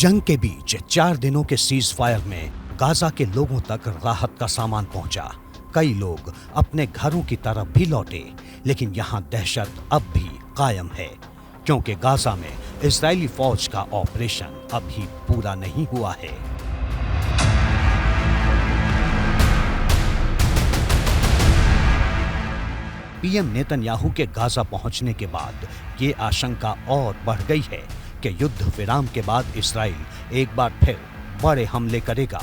जंग के बीच 4 दिनों के सीज फायर में गाजा के लोगों तक राहत का सामान पहुंचा। कई लोग अपने घरों की तरफ भी लौटे, लेकिन यहां दहशत अब भी कायम है, क्योंकि गाजा में इजरायली फौज का ऑपरेशन अभी पूरा नहीं हुआ है। पीएम नेतन्याहू के गाजा पहुंचने के बाद ये आशंका और बढ़ गई है कि युद्ध विराम के बाद इस्राइल एक बार फिर बड़े हमले करेगा,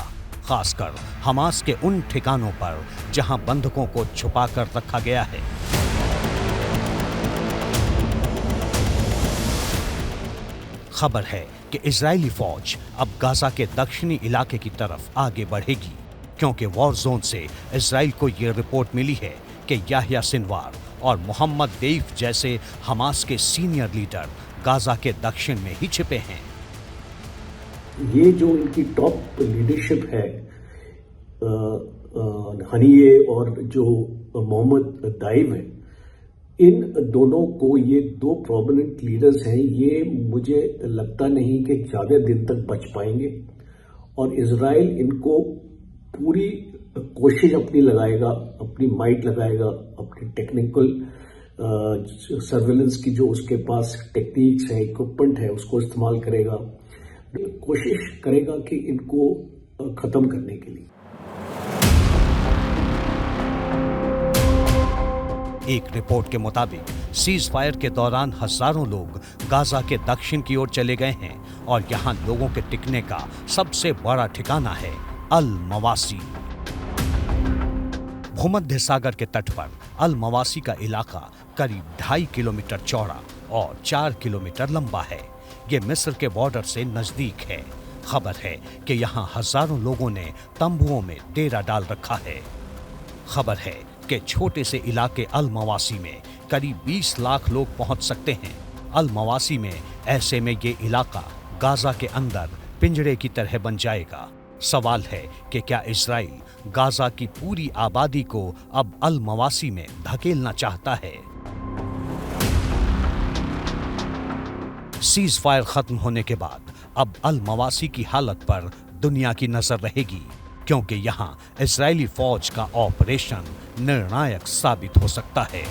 खासकर हमास के उन ठिकानों पर जहां बंधकों को छुपाकर रखा गया है। खबर है कि इजरायली फौज अब गाजा के दक्षिणी इलाके की तरफ आगे बढ़ेगी, क्योंकि वॉर जोन से इजराइल को यह रिपोर्ट मिली है कि याह्या सिनवार और मोहम्मद देईफ जैसे हमास के सीनियर लीडर गाजा के दक्षिण में ही छिपे हैं। ये जो इनकी टॉप लीडरशिप है, हनीये और जो मोहम्मद दाइव है, इन दोनों को, ये दो प्रोमिनेंट लीडर्स हैं, ये मुझे लगता नहीं कि ज्यादा दिन तक बच पाएंगे और इजराइल इनको पूरी कोशिश अपनी लगाएगा, अपनी माइट लगाएगा, अपनी टेक्निकल सर्वेलेंस की जो उसके पास टेक्निक्स है, इक्विपमेंट है, उसको इस्तेमाल करेगा, कोशिश करेगा कि इनको खत्म करने के लिए। एक रिपोर्ट के मुताबिक सीज फायर के दौरान हजारों लोग गाजा के दक्षिण की ओर चले गए हैं और यहां लोगों के टिकने का सबसे बड़ा ठिकाना है अल मवासी। भूमध्य सागर के तट पर अल मवासी का इलाका करीब 2.5 किलोमीटर चौड़ा और 4 किलोमीटर लंबा है। ये मिस्र के बॉर्डर से नजदीक है। खबर है कि यहाँ हजारों लोगों ने तंबुओं में डेरा डाल रखा है। खबर है कि छोटे से इलाके अल मवासी में करीब 20 लाख लोग पहुंच सकते हैं। अल मवासी में ऐसे में ये इलाका गाजा के अंदर पिंजरे की तरह बन जाएगा। सवाल है कि क्या इजराइल गाजा की पूरी आबादी को अब अल मवासी में धकेलना चाहता है? सीज फायर खत्म होने के बाद अब अल मवासी की हालत पर दुनिया की नजर रहेगी, क्योंकि यहां इजरायली फौज का ऑपरेशन निर्णायक साबित हो सकता है।